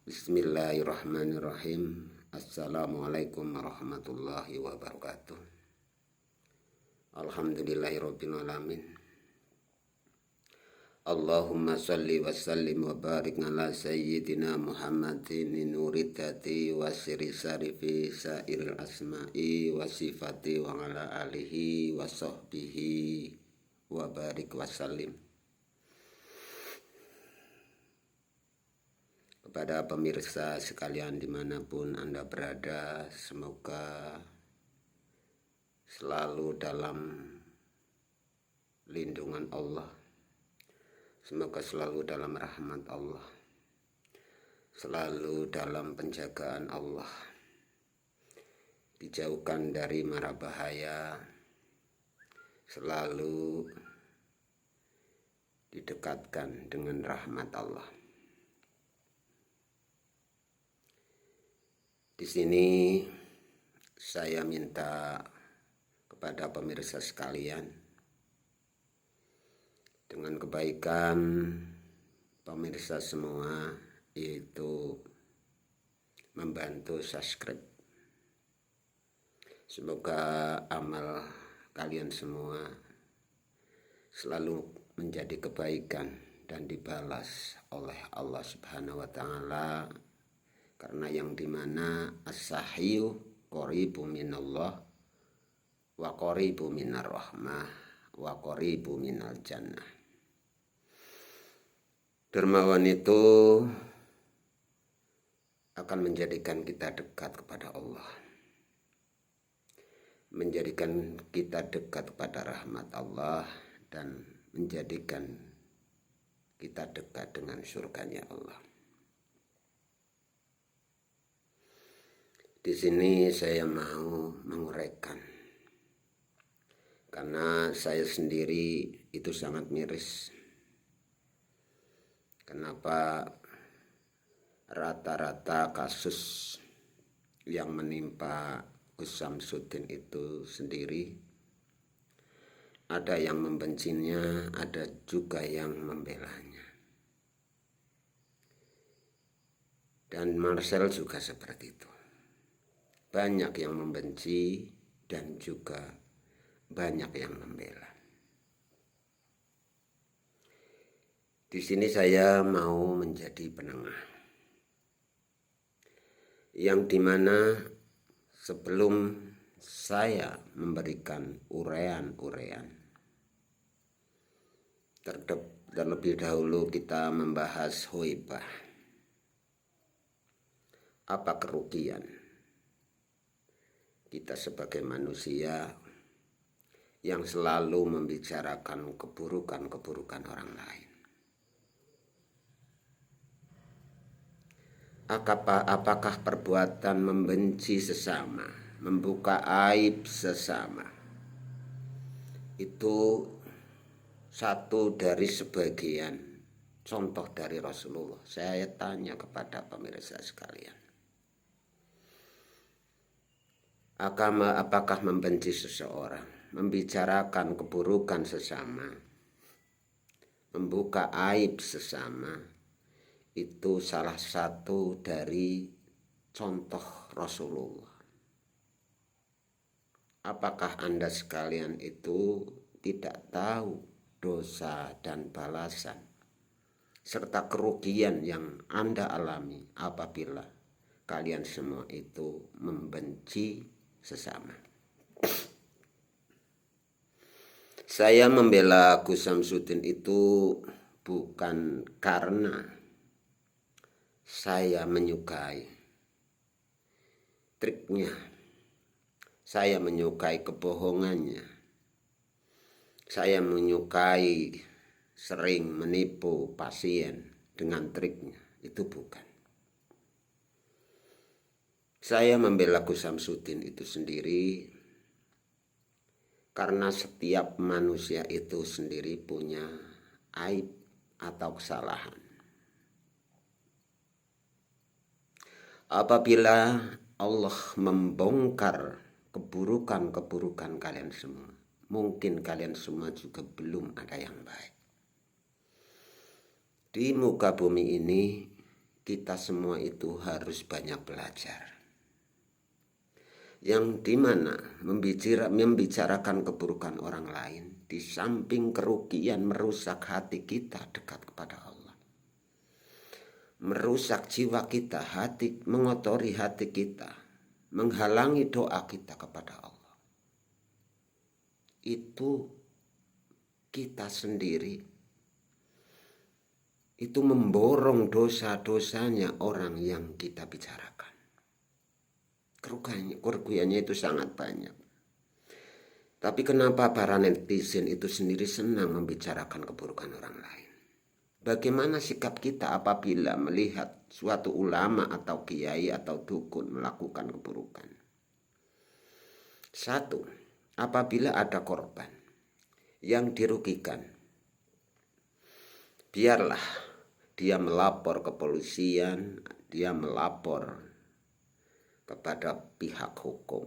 Bismillahirrahmanirrahim. Assalamualaikum warahmatullahi wabarakatuh. Alhamdulillahirabbil alamin. Allahumma salli wa sallim wa barik ala sayyidina Muhammadin nuridati wa siri sarifi sairil asma'i wa sifati wa ala alihi wa sahbihi wa barik wa sallim. Kepada pemirsa sekalian dimanapun Anda berada, semoga selalu dalam lindungan Allah, semoga selalu dalam rahmat Allah, selalu dalam penjagaan Allah, dijauhkan dari mara bahaya, selalu didekatkan dengan rahmat Allah. Di sini saya minta kepada pemirsa sekalian, dengan kebaikan pemirsa semua, yaitu membantu subscribe. Semoga amal kalian semua selalu menjadi kebaikan dan dibalas oleh Allah Subhanahu wa Ta'ala. Karena yang dimana as-sahyu qoribu minallah wa qoribu minar rahmah wa qoribu minal jannah. Dermawan itu akan menjadikan kita dekat kepada Allah, menjadikan kita dekat kepada rahmat Allah, dan menjadikan kita dekat dengan surganya Allah. Di sini saya mau menguraikan, karena saya sendiri itu sangat miris. Kenapa rata-rata kasus yang menimpa Gus Samsudin itu sendiri, ada yang membencinya, ada juga yang membelanya. Dan Marcel juga seperti itu. Banyak yang membenci dan juga banyak yang membela. Di sini saya mau menjadi penengah, yang dimana sebelum saya memberikan uraian-uraian, terlebih dahulu kita membahas hoibah. Apa kerugian kita sebagai manusia yang selalu membicarakan keburukan-keburukan orang lain? Apakah perbuatan membenci sesama, membuka aib sesama, itu satu dari sebagian contoh dari Rasulullah? Saya tanya kepada pemirsa sekalian, apakah membenci seseorang, membicarakan keburukan sesama, membuka aib sesama, itu salah satu dari contoh Rasulullah? Apakah Anda sekalian itu tidak tahu dosa dan balasan serta kerugian yang Anda alami apabila kalian semua itu membenci sesama? Saya membela Gus Samsudin itu bukan karena saya menyukai triknya, saya menyukai kebohongannya, saya menyukai sering menipu pasien dengan triknya. Itu bukan. Saya membela Gus Samsudin itu sendiri karena setiap manusia itu sendiri punya aib atau kesalahan. Apabila Allah membongkar keburukan-keburukan kalian semua, mungkin kalian semua juga belum ada yang baik. Di muka bumi ini kita semua itu harus banyak belajar. Yang dimana membicarakan keburukan orang lain, di samping kerugian merusak hati kita dekat kepada Allah, merusak jiwa kita, mengotori hati kita, menghalangi doa kita kepada Allah. Itu kita sendiri, itu memborong dosa-dosanya orang yang kita bicarakan. Kerugiannya itu sangat banyak. Tapi kenapa para netizen itu sendiri senang membicarakan keburukan orang lain? Bagaimana sikap kita apabila melihat suatu ulama atau kiai atau dukun melakukan keburukan? Satu, apabila ada korban yang dirugikan, biarlah dia melapor ke kepolisian, dia melapor kepada pihak hukum.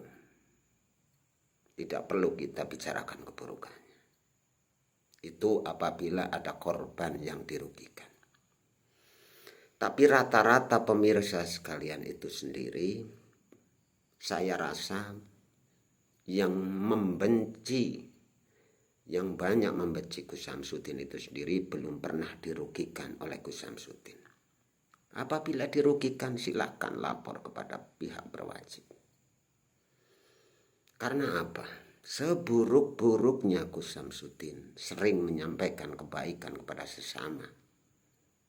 Tidak perlu kita bicarakan keburukannya. Itu apabila ada korban yang dirugikan. Tapi rata-rata pemirsa sekalian itu sendiri, saya rasa yang banyak membenci Gus Samsudin itu sendiri belum pernah dirugikan oleh Gus Samsudin. Apabila dirugikan, silakan lapor kepada pihak berwajib. Karena apa? Seburuk-buruknya Gus Samsudin sering menyampaikan kebaikan kepada sesama.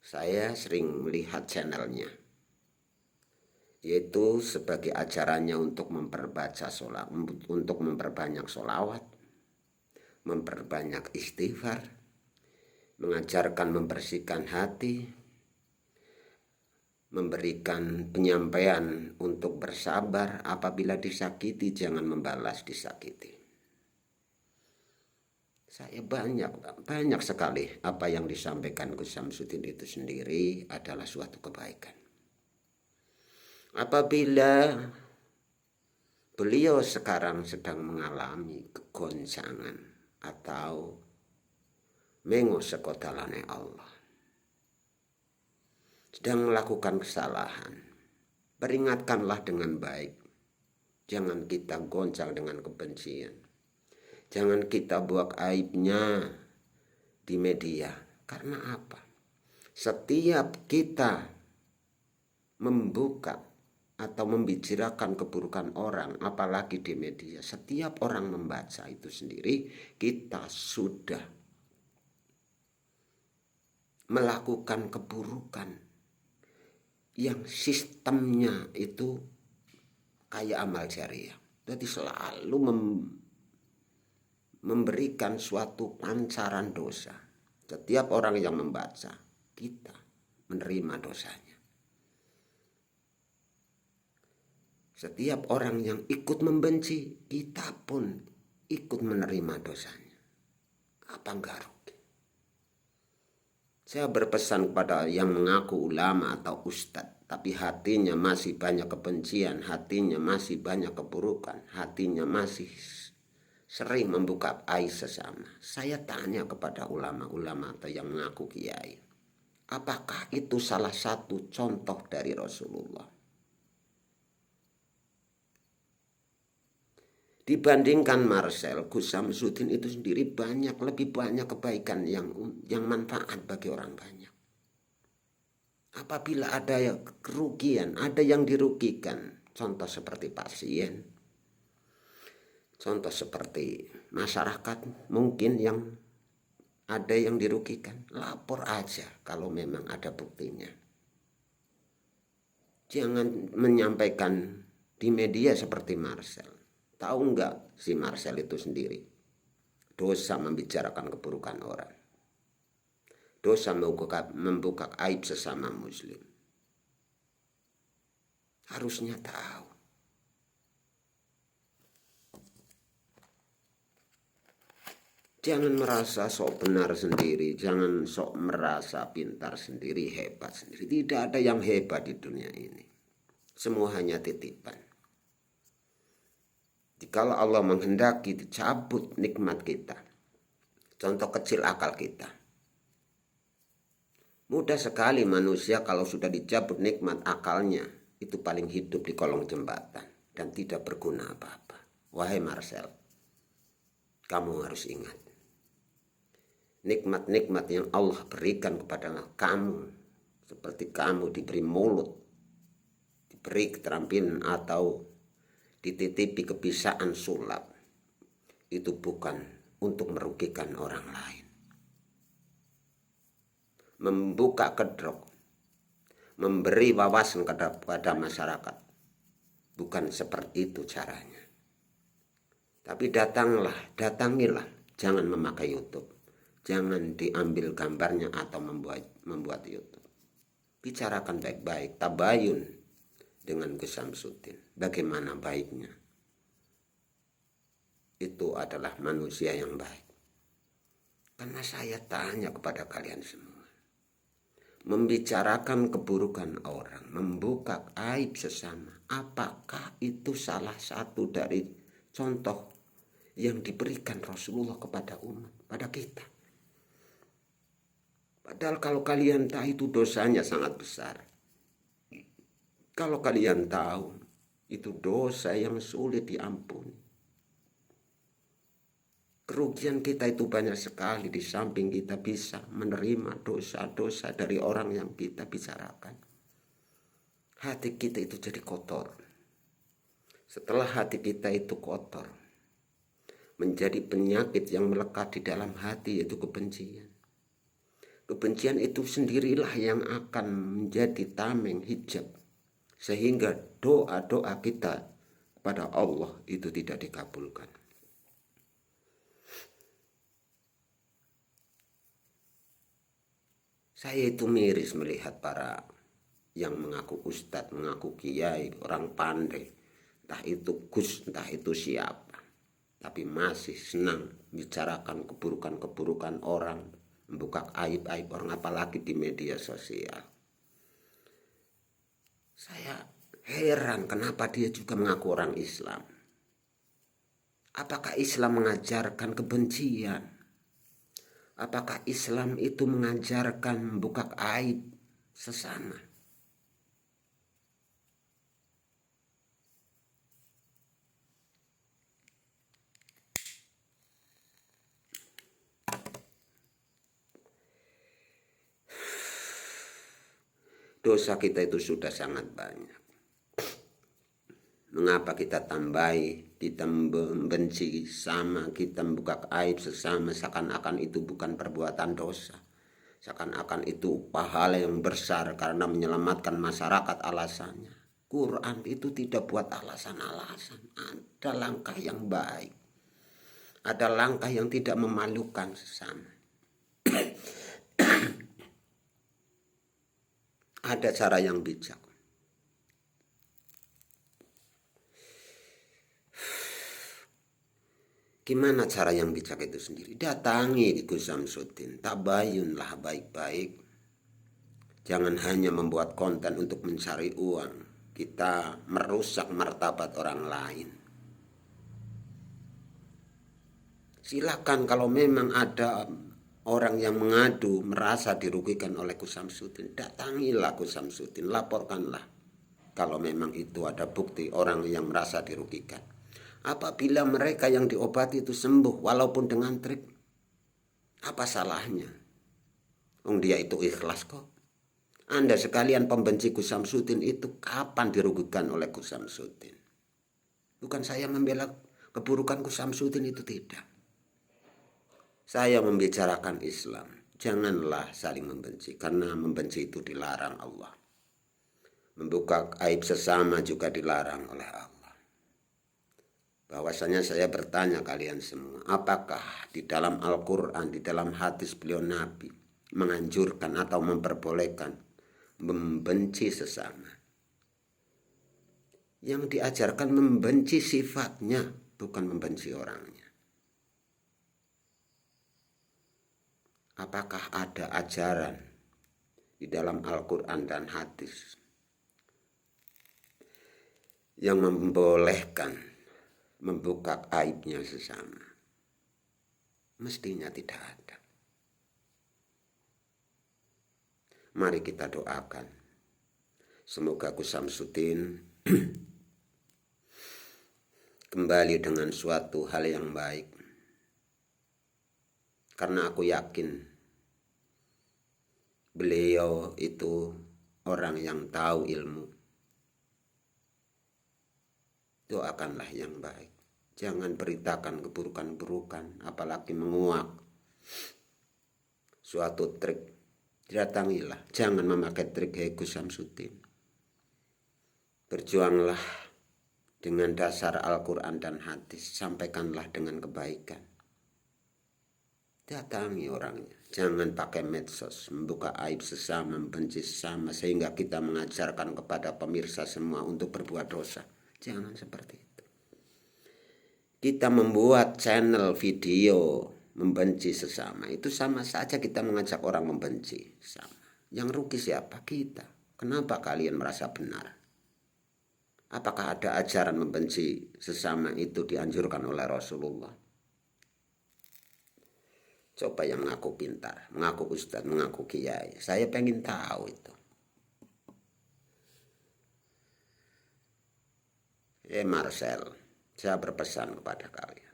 Saya sering melihat channelnya, yaitu sebagai ajarannya untuk memperbanyak sholawat, memperbanyak istighfar, mengajarkan membersihkan hati, memberikan penyampaian untuk bersabar, apabila disakiti jangan membalas disakiti. Saya banyak sekali apa yang disampaikan Gus Samsudin itu sendiri adalah suatu kebaikan. Apabila beliau sekarang sedang mengalami kegoncangan atau mengo sekotalane Allah, sedang melakukan kesalahan, peringatkanlah dengan baik. Jangan kita goncang dengan kebencian. Jangan kita buat aibnya di media. Karena apa? Setiap kita membuka atau membicarakan keburukan orang, apalagi di media, setiap orang membaca itu sendiri, kita sudah melakukan keburukan yang sistemnya itu kayak amal jariah. Jadi selalu memberikan suatu pancaran dosa. Setiap orang yang membaca, kita menerima dosanya. Setiap orang yang ikut membenci, kita pun ikut menerima dosanya. Apa enggak rugi? Saya berpesan kepada yang mengaku ulama atau ustadz, tapi hatinya masih banyak kebencian, hatinya masih banyak keburukan, hatinya masih sering membuka aib sesama. Saya tanya kepada ulama-ulama atau yang mengaku kiai, apakah itu salah satu contoh dari Rasulullah? Dibandingkan Marcel, Gus Samsudin itu sendiri lebih banyak kebaikan yang manfaat bagi orang banyak. Apabila ada kerugian, ada yang dirugikan, contoh seperti pasien, contoh seperti masyarakat mungkin yang ada yang dirugikan, lapor aja kalau memang ada buktinya. Jangan menyampaikan di media seperti Marcel. Tahu enggak si Marcel itu sendiri dosa membicarakan keburukan orang, dosa membuka aib sesama muslim. Harusnya tahu. Jangan merasa sok benar sendiri, jangan sok merasa pintar sendiri, hebat sendiri. Tidak ada yang hebat di dunia ini. Semua hanya titipan. Jikalau Allah menghendaki dicabut nikmat kita, contoh kecil akal kita, Mudah sekali manusia kalau sudah dicabut nikmat akalnya, itu paling hidup di kolong jembatan dan tidak berguna apa-apa. Wahai Marcel, kamu harus ingat, nikmat-nikmat yang Allah berikan kepada kamu, seperti kamu diberi mulut, diberi keterampilan atau dititipi kebiasaan sulap, itu bukan untuk merugikan orang lain. Membuka kedok, memberi wawasan kepada masyarakat, bukan seperti itu caranya. Tapi datangilah, jangan memakai YouTube, jangan diambil gambarnya atau membuat YouTube. Bicarakan baik-baik, tabayun dengan Gus Samsudin. Bagaimana baiknya? Itu adalah manusia yang baik. Karena saya tanya kepada kalian semua, membicarakan keburukan orang, membuka aib sesama, apakah itu salah satu dari contoh yang diberikan Rasulullah kepada umat, pada kita? Padahal kalau kalian tahu itu dosanya sangat besar. Kalau kalian tahu itu dosa yang sulit diampuni. Kerugian kita itu banyak sekali, di samping kita bisa menerima dosa-dosa dari orang yang kita bicarakan. Hati kita itu jadi kotor. Setelah hati kita itu kotor, menjadi penyakit yang melekat di dalam hati, yaitu kebencian. Kebencian itu sendirilah yang akan menjadi tameng hijab, sehingga doa-doa kita kepada Allah itu tidak dikabulkan. Saya itu miris melihat para yang mengaku ustadz, mengaku kiai, orang pandai, entah itu Gus, entah itu siapa, tapi masih senang bicarakan keburukan-keburukan orang, membuka aib-aib orang, apalagi di media sosial. Saya heran kenapa dia juga mengaku orang Islam. Apakah Islam mengajarkan kebencian? Apakah Islam itu mengajarkan membuka aib sesama? Dosa kita itu sudah sangat banyak. Mengapa kita tambahi, kita membenci sama, kita membuka aib sesama, seakan-akan itu bukan perbuatan dosa, seakan-akan itu pahala yang besar karena menyelamatkan masyarakat alasannya. Quran itu tidak buat alasan-alasan, ada langkah yang baik, ada langkah yang tidak memalukan sesama. Ada cara yang bijak. Gimana cara yang bijak itu sendiri? Datangi di Gus Samsudin, tabayunlah baik-baik. Jangan hanya membuat konten untuk mencari uang. Kita merusak martabat orang lain. Silakan kalau memang ada orang yang mengadu, merasa dirugikan oleh Gus Samsudin, datangilah Gus Samsudin, laporkanlah. Kalau memang itu ada bukti orang yang merasa dirugikan. Apabila mereka yang diobati itu sembuh walaupun dengan trik, apa salahnya? Dia itu ikhlas kok. Anda sekalian pembenci Gus Samsudin itu kapan dirugikan oleh Gus Samsudin? Bukan saya membela keburukan Gus Samsudin, itu tidak. Saya membicarakan Islam. Janganlah saling membenci, karena membenci itu dilarang Allah. Membuka aib sesama juga dilarang oleh Allah. Bahwasanya saya bertanya kalian semua, apakah di dalam Al-Quran, di dalam hadis beliau Nabi menganjurkan atau memperbolehkan membenci sesama? Yang diajarkan membenci sifatnya, bukan membenci orangnya. Apakah ada ajaran di dalam Al-Quran dan hadis yang membolehkan membuka aibnya sesama? Mestinya tidak ada. Mari kita doakan. Semoga Gus Samsudin kembali dengan suatu hal yang baik. Karena aku yakin beliau itu orang yang tahu ilmu. Doakanlah yang baik. Jangan beritakan keburukan-burukan, apalagi menguak suatu trik. Datangilah, jangan memakai trik Gus Samsudin. Berjuanglah dengan dasar Al-Quran dan hadis, sampaikanlah dengan kebaikan. Datangi orangnya, jangan pakai medsos, membuka aib sesama, membenci sesama, sehingga kita mengajarkan kepada pemirsa semua untuk berbuat dosa. Jangan seperti itu. Kita membuat channel video membenci sesama, itu sama saja kita mengajak orang membenci sesama. Yang rugi siapa? Kita. Kenapa kalian merasa benar? Apakah ada ajaran membenci sesama itu dianjurkan oleh Rasulullah? Coba yang mengaku pintar, mengaku ustadz, mengaku kiai. Saya pengen tahu itu. Marcel, saya berpesan kepada kalian.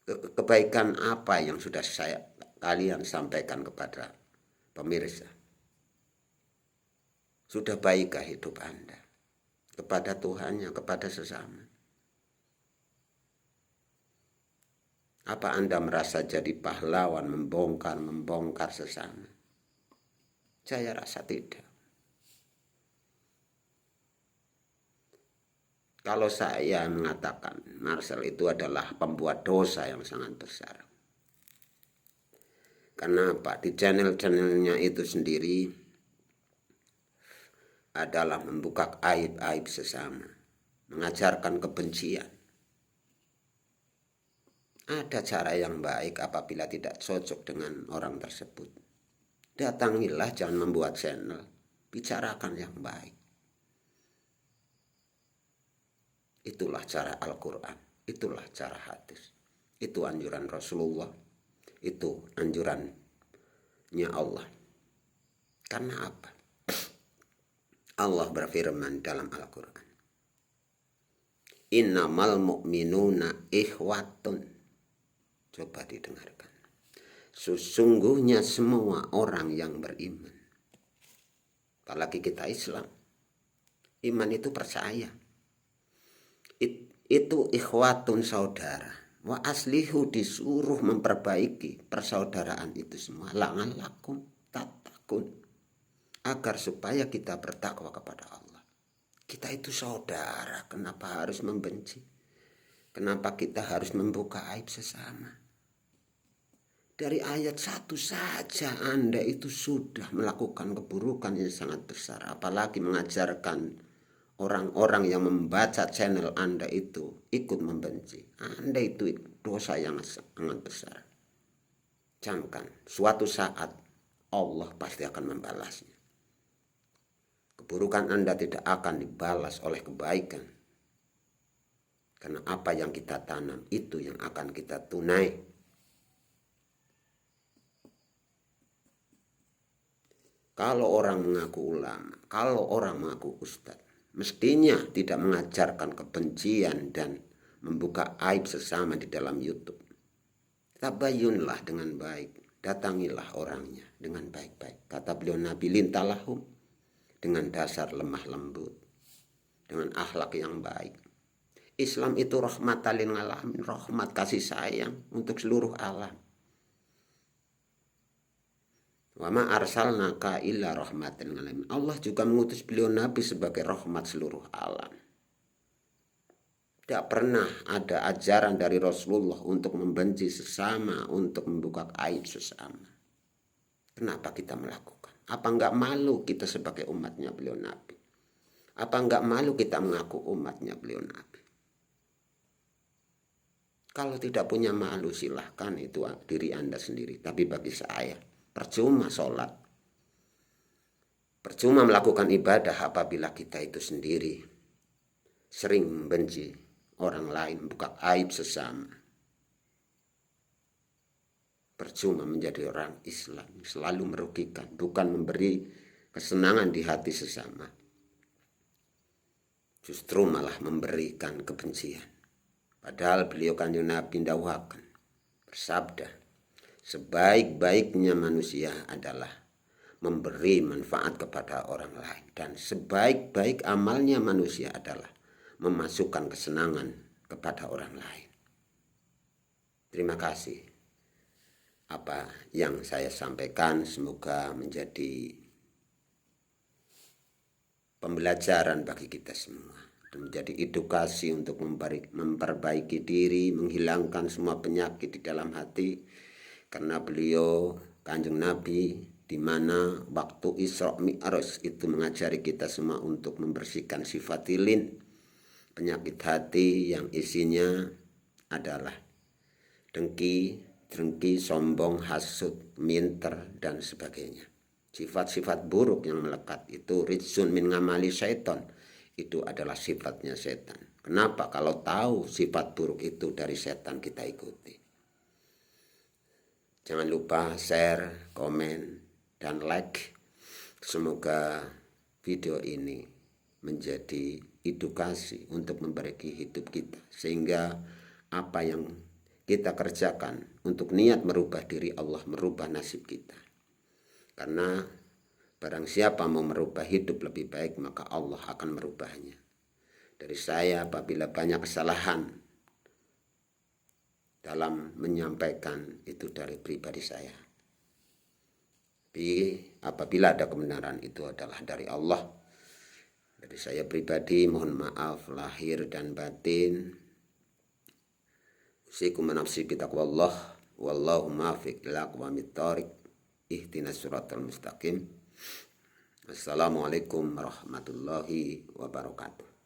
Kebaikan apa yang sudah kalian sampaikan kepada pemirsa? Sudah baikkah hidup Anda? Kepada Tuhannya, kepada sesama? Apa Anda merasa jadi pahlawan membongkar sesama? Saya rasa tidak. Kalau saya mengatakan Marcel itu adalah pembuat dosa yang sangat besar. Kenapa? Di channel-channelnya itu sendiri adalah membuka aib-aib sesama, mengajarkan kebencian. Ada cara yang baik apabila tidak cocok dengan orang tersebut. Datangilah, jangan membuat channel, bicarakan yang baik. Itulah cara Al-Quran, itulah cara hadis, itu anjuran Rasulullah, itu anjurannya Allah. Karena apa? Allah berfirman dalam Al-Quran, innamal mu'minuna ikhwatun. Coba didengarkan. Sesungguhnya semua orang yang beriman, apalagi kita Islam, iman itu percaya. Itu ikhwatun, saudara. Wa aslihu, disuruh memperbaiki persaudaraan itu semua. La'allakum tattaqun, agar supaya kita bertakwa kepada Allah. Kita itu saudara, kenapa harus membenci? Kenapa kita harus membuka aib sesama? Dari ayat 1 saja Anda itu sudah melakukan keburukan yang sangat besar. Apalagi mengajarkan orang-orang yang membaca channel Anda itu ikut membenci. Anda itu dosa yang sangat besar. Camkan, suatu saat Allah pasti akan membalasnya. Keburukan Anda tidak akan dibalas oleh kebaikan. Karena apa yang kita tanam itu yang akan kita tunai. Kalau orang mengaku ulama, kalau orang mengaku ustadz, mestinya tidak mengajarkan kebencian dan membuka aib sesama di dalam YouTube. Tabayunlah dengan baik, datangilah orangnya dengan baik-baik. Kata beliau Nabi, lintalahum, dengan dasar lemah lembut, dengan akhlak yang baik. Islam itu rahmatan lil alamin, rahmat kasih sayang untuk seluruh alam. Wa ma arsalnaka illa rahmatan lil alamin. Allah juga mengutus beliau Nabi sebagai rahmat seluruh alam. Tidak pernah ada ajaran dari Rasulullah untuk membenci sesama, untuk membuka aib sesama. Kenapa kita melakukan? Apa enggak malu kita sebagai umatnya beliau Nabi? Apa enggak malu kita mengaku umatnya beliau Nabi? Kalau tidak punya malu silahkan, itu diri Anda sendiri. Tapi bagi saya, percuma sholat, percuma melakukan ibadah apabila kita itu sendiri sering membenci orang lain, buka aib sesama. Percuma menjadi orang Islam, selalu merugikan, bukan memberi kesenangan di hati sesama, justru malah memberikan kebencian. Padahal beliau Kanjeng Nabi ndawuhaken, bersabda, sebaik-baiknya manusia adalah memberi manfaat kepada orang lain, dan sebaik-baik amalnya manusia adalah memasukkan kesenangan kepada orang lain. Terima kasih. Apa yang saya sampaikan semoga menjadi pembelajaran bagi kita semua, dan menjadi edukasi untuk memperbaiki diri, menghilangkan semua penyakit di dalam hati. Karena beliau Kanjeng Nabi di mana waktu Isra Mi'raj itu mengajari kita semua untuk membersihkan sifatilin, penyakit hati yang isinya adalah dengki, sombong, hasud, minter, dan sebagainya. Sifat-sifat buruk yang melekat itu rijsun min ngamali syaiton, itu adalah sifatnya setan. Kenapa? Kalau tahu sifat buruk itu dari setan kita ikuti. Jangan lupa share, komen, dan like. Semoga video ini menjadi edukasi untuk memperbaiki hidup kita, sehingga apa yang kita kerjakan untuk niat merubah diri, Allah merubah nasib kita. Karena barang siapa mau merubah hidup lebih baik, maka Allah akan merubahnya. Dari saya, apabila banyak kesalahan dalam menyampaikan, itu dari pribadi saya. Tapi apabila ada kebenaran, itu adalah dari Allah. Dari saya pribadi mohon maaf lahir dan batin. Usikum nafsi bitaqwallah, wallahu muwaffiq ila aqwamit thoriq. Ihdinas siratal mustaqim. Assalamualaikum warahmatullahi wabarakatuh.